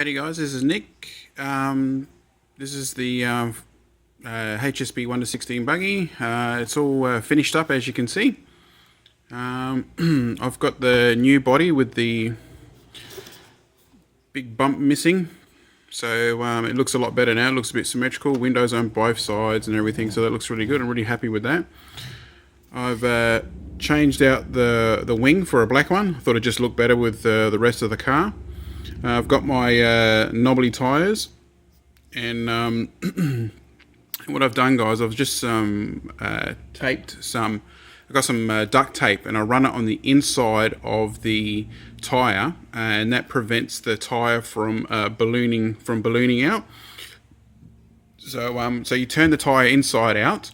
Howdy guys, this is Nick. This is the HSB 1 to 16 buggy. It's all finished up, as you can see. I've got the new body with the big bump missing, so it looks a lot better now. It looks a bit symmetrical, windows on both sides and everything, so that looks really good. I'm really happy with that. I've changed out the wing for a black one. I thought it just looked better with the rest of the car. I've got my knobbly tyres, and what I've done, guys, I've just taped some. I've got some duct tape, and I run it on the inside of the tyre, and that prevents the tyre from ballooning out. So you turn the tyre inside out.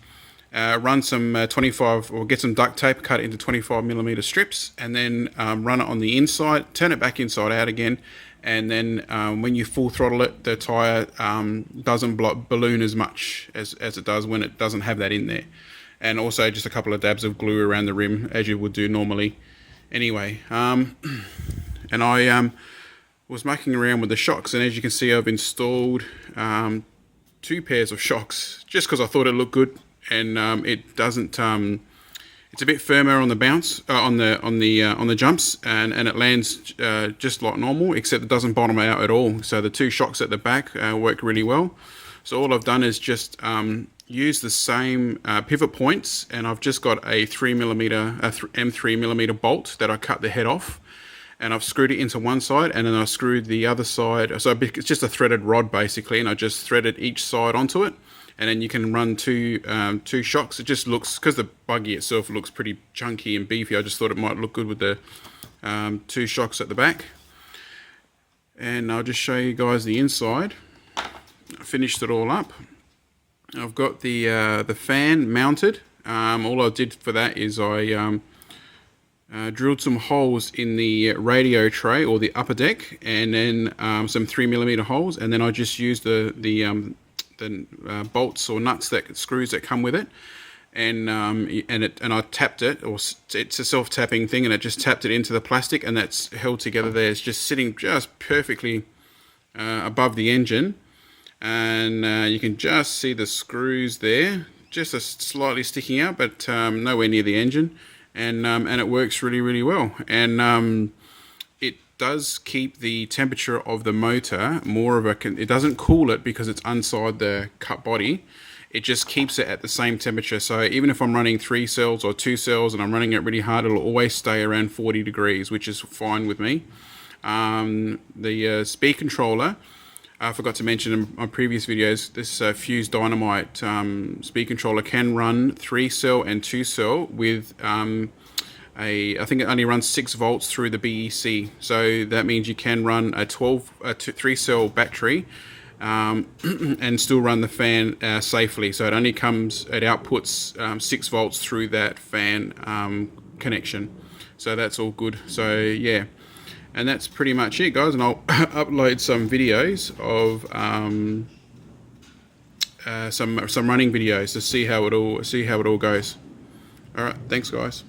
Run some 25, or get some duct tape, cut it into 25mm strips, and then run it on the inside, turn it back inside out again, and then when you full throttle it, the tyre doesn't balloon as much as it does when it doesn't have that in there. And also just a couple of dabs of glue around the rim, as you would do normally anyway. And I was mucking around with the shocks, and as you can see, I've installed 2 pairs of shocks just because I thought it looked good. And it doesn't. It's a bit firmer on the bounce, on the jumps, and it lands just like normal, except it doesn't bottom out at all. So the 2 shocks at the back work really well. So all I've done is just use the same pivot points, and I've just got a M3mm bolt that I cut the head off, and I've screwed it into one side, and then I screwed the other side. So it's just a threaded rod basically, and I just threaded each side onto it. And then you can run two shocks. It just looks, because the buggy itself looks pretty chunky and beefy, I just thought it might look good with the 2 shocks at the back. And I'll just show you guys the inside. I finished it all up. I've got the fan mounted. All I did for that is I drilled some holes in the radio tray, or the upper deck, and then some 3mm holes, and then I just used the bolts or nuts, screws that come with it, and I tapped it, or it's a self-tapping thing, and it just tapped it into the plastic, and that's held together there. It's just sitting just perfectly above the engine, and you can just see the screws there, just slightly sticking out, but nowhere near the engine, and it works really, really well. And it does keep the temperature of the motor more of a, it doesn't cool it because it's inside the cut body. It just keeps it at the same temperature. So even if I'm running 3 cells or 2 cells and I'm running it really hard, it'll always stay around 40 degrees, which is fine with me. The speed controller, I forgot to mention in my previous videos, this Fuse Dynamite speed controller can run 3 cell and 2 cell with I think it only runs 6 volts through the BEC, so that means you can run a 3 cell battery and still run the fan safely. So it outputs 6 volts through that fan connection, so that's all good. So yeah, and that's pretty much it, guys, and I'll upload some videos of some running videos to see how it all goes. All right, thanks guys.